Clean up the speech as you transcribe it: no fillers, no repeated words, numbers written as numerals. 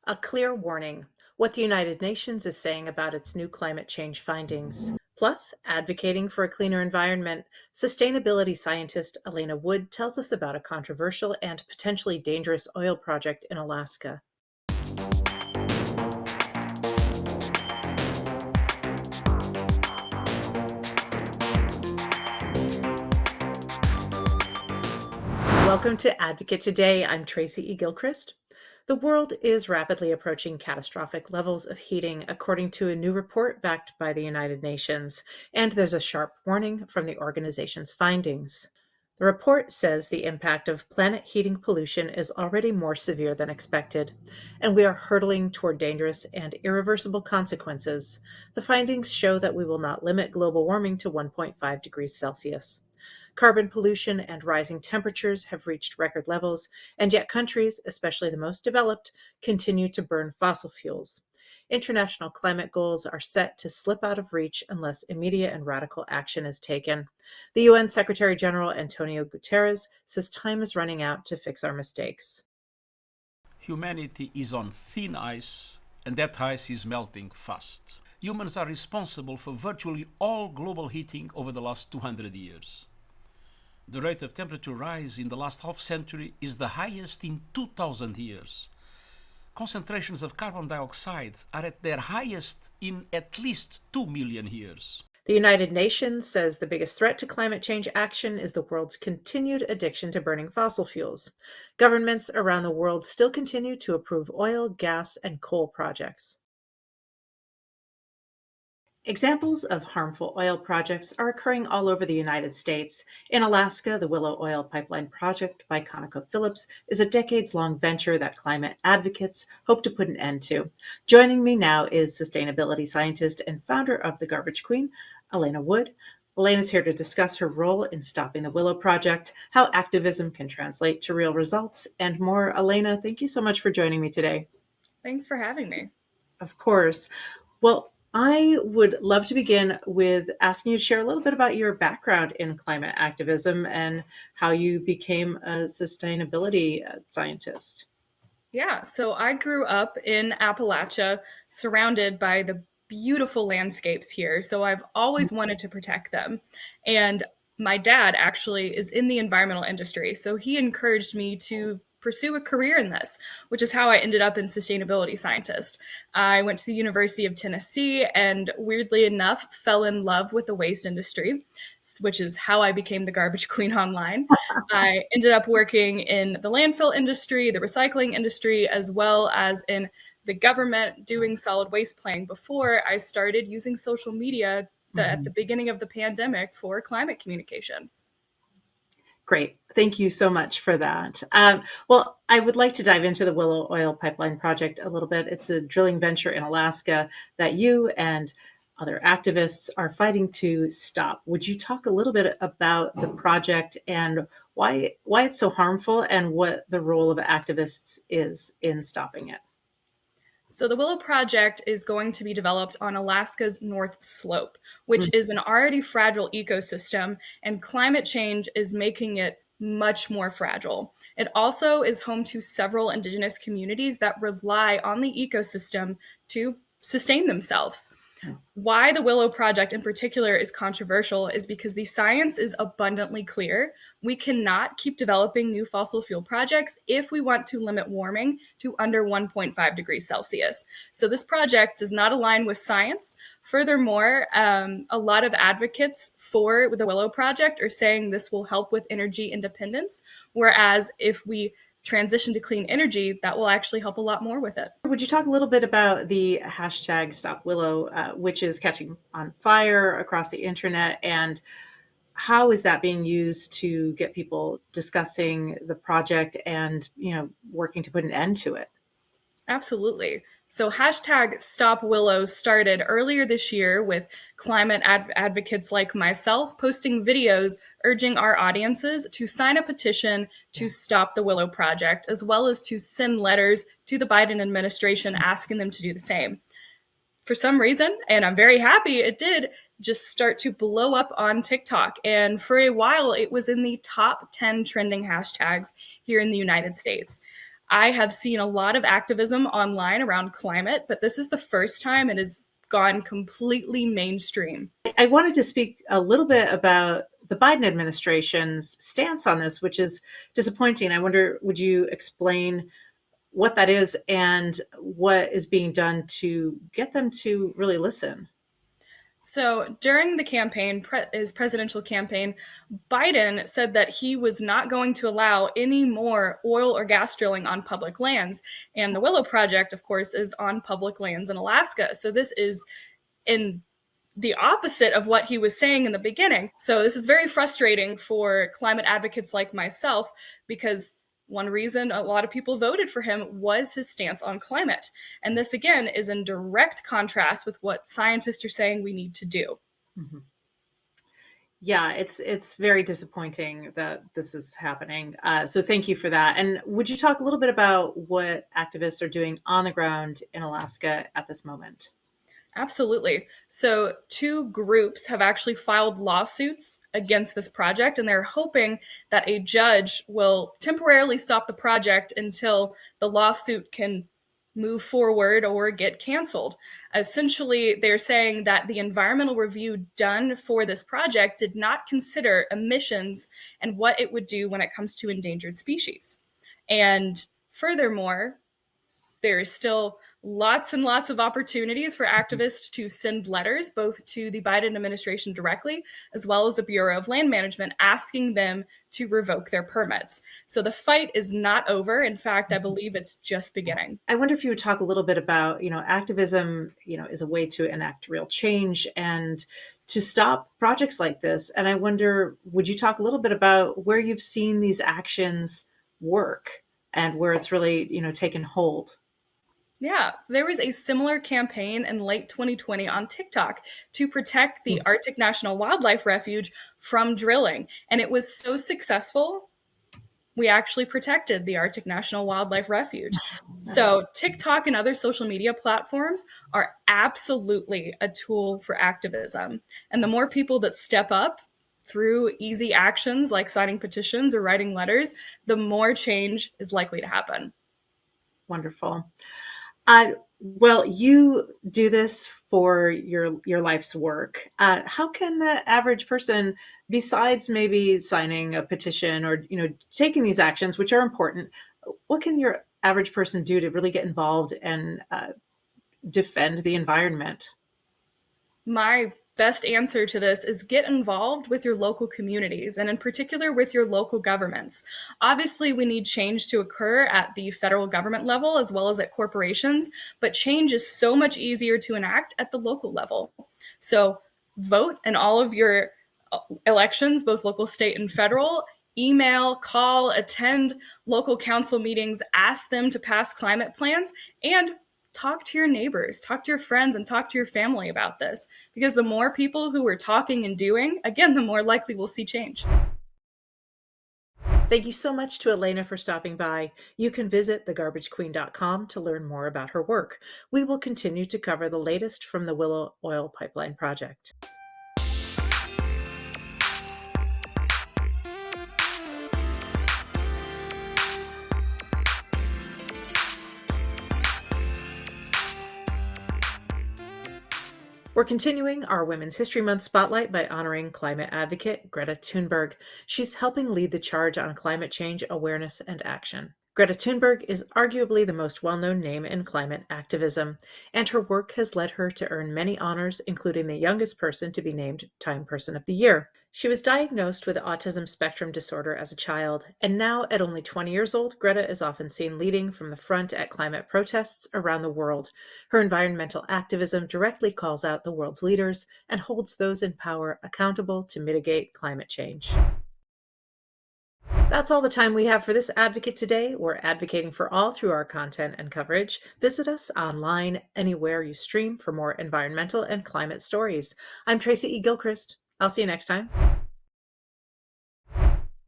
A clear warning: what the United Nations is saying about its new climate change findings. Plus, advocating for a cleaner environment, sustainability scientist Elena Wood tells us about a controversial and potentially dangerous oil project in Alaska. Welcome to Advocate Today. I'm Tracy E. Gilchrist. The world is rapidly approaching catastrophic levels of heating, according to a new report backed by the United Nations, and there's a sharp warning from the organization's findings. The report says the impact of planet heating pollution is already more severe than expected, and we are hurtling toward dangerous and irreversible consequences. The findings show that we will not limit global warming to 1.5 degrees Celsius. Carbon pollution and rising temperatures have reached record levels, and yet countries, especially the most developed, continue to burn fossil fuels. International climate goals are set to slip out of reach unless immediate and radical action is taken. The UN Secretary General Antonio Guterres says time is running out to fix our mistakes. Humanity is on thin ice, and that ice is melting fast. Humans are responsible for virtually all global heating over the last 200 years. The rate of temperature rise in the last half century is the highest in 2,000 years. Concentrations of carbon dioxide are at their highest in at least 2 million years. The United Nations says the biggest threat to climate change action is the world's continued addiction to burning fossil fuels. Governments around the world still continue to approve oil, gas, and coal projects. Examples of harmful oil projects are occurring all over the United States. In Alaska, the Willow oil pipeline project by ConocoPhillips is a decades-long venture that climate advocates hope to put an end to. Joining me now is sustainability scientist and founder of the Garbage Queen, Elena Wood. Elena's here to discuss her role in stopping the Willow project, how activism can translate to real results, and more. Elena, thank you so much for joining me today. Thanks for having me. Of course. Well, I would love to begin with asking you to share a little bit about your background in climate activism and how you became a sustainability scientist. Yeah, so I grew up in Appalachia, surrounded by the beautiful landscapes here. So I've always wanted to protect them. And my dad actually is in the environmental industry. So he encouraged me to pursue a career in this, which is how I ended up in sustainability scientist. I went to the University of Tennessee and weirdly enough fell in love with the waste industry, which is how I became the garbage queen online. I ended up working in the landfill industry, the recycling industry, as well as in the government doing solid waste planning before I started using social media at the beginning of the pandemic for climate communication. Great. Thank you so much for that. Well, I would like to dive into the Willow Oil Pipeline Project a little bit. It's a drilling venture in Alaska that you and other activists are fighting to stop. Would you talk a little bit about the project and why it's so harmful and what the role of activists is in stopping it? So the Willow Project is going to be developed on Alaska's North Slope, which is an already fragile ecosystem, and climate change is making it much more fragile. It also is home to several indigenous communities that rely on the ecosystem to sustain themselves. Why the Willow Project in particular is controversial is because the science is abundantly clear. We cannot keep developing new fossil fuel projects if we want to limit warming to under 1.5 degrees Celsius. So this project does not align with science. Furthermore, a lot of advocates for the Willow Project are saying this will help with energy independence, whereas if we transition to clean energy, that will actually help a lot more with it. Would you talk a little bit about the hashtag Stop Willow, which is catching on fire across the internet, and how is that being used to get people discussing the project and, working to put an end to it? Absolutely. So hashtag Stop Willow started earlier this year with climate advocates like myself posting videos urging our audiences to sign a petition to stop the Willow Project, as well as to send letters to the Biden administration asking them to do the same. For some reason, and I'm very happy it did, just start to blow up on TikTok. And for a while, it was in the top 10 trending hashtags here in the United States. I have seen a lot of activism online around climate, but this is the first time it has gone completely mainstream. I wanted to speak a little bit about the Biden administration's stance on this, which is disappointing. I wonder, would you explain what that is and what is being done to get them to really listen? So during the campaign, his presidential campaign, Biden said that he was not going to allow any more oil or gas drilling on public lands. And the Willow Project, of course, is on public lands in Alaska. So this is in the opposite of what he was saying in the beginning. So this is very frustrating for climate advocates like myself, because one reason a lot of people voted for him was his stance on climate. And this, again, is in direct contrast with what scientists are saying we need to do. Mm-hmm. Yeah, it's very disappointing that this is happening. So thank you for that. And would you talk a little bit about what activists are doing on the ground in Alaska at this moment? Absolutely. So, two groups have actually filed lawsuits against this project, and they're hoping that a judge will temporarily stop the project until the lawsuit can move forward or get canceled. Essentially, they're saying that the environmental review done for this project did not consider emissions and what it would do when it comes to endangered species. And furthermore, there is still lots and lots of opportunities for activists to send letters both to the Biden administration directly, as well as the Bureau of Land Management, asking them to revoke their permits. So the fight is not over. In fact, I believe it's just beginning. I wonder if you would talk a little bit about, activism, is a way to enact real change and to stop projects like this. And I wonder, would you talk a little bit about where you've seen these actions work and where it's really, taken hold? Yeah, there was a similar campaign in late 2020 on TikTok to protect the Arctic National Wildlife Refuge from drilling. And it was so successful, we actually protected the Arctic National Wildlife Refuge. So, TikTok and other social media platforms are absolutely a tool for activism. And the more people that step up through easy actions like signing petitions or writing letters, the more change is likely to happen. Wonderful. Well, you do this for your life's work. How can the average person, besides maybe signing a petition or taking these actions, which are important, what can your average person do to really get involved and defend the environment? My best answer to this is get involved with your local communities, and in particular with your local governments. Obviously, we need change to occur at the federal government level as well as at corporations, but change is so much easier to enact at the local level. So vote in all of your elections, both local, state, and federal. Email, call, attend local council meetings, ask them to pass climate plans, and talk to your neighbors, talk to your friends, and talk to your family about this. Because the more people who are talking and doing, again, the more likely we'll see change. Thank you so much to Elena for stopping by. You can visit thegarbagequeen.com to learn more about her work. We will continue to cover the latest from the Willow Oil Pipeline Project. We're continuing our Women's History Month spotlight by honoring climate advocate Greta Thunberg. She's helping lead the charge on climate change awareness and action. Greta Thunberg is arguably the most well-known name in climate activism, and her work has led her to earn many honors, including the youngest person to be named Time Person of the Year. She was diagnosed with autism spectrum disorder as a child, and now at only 20 years old, Greta is often seen leading from the front at climate protests around the world. Her environmental activism directly calls out the world's leaders and holds those in power accountable to mitigate climate change. That's all the time we have for this Advocate today. We're advocating for all through our content and coverage. Visit us online anywhere you stream for more environmental and climate stories. I'm Tracy E. Gilchrist. I'll see you next time.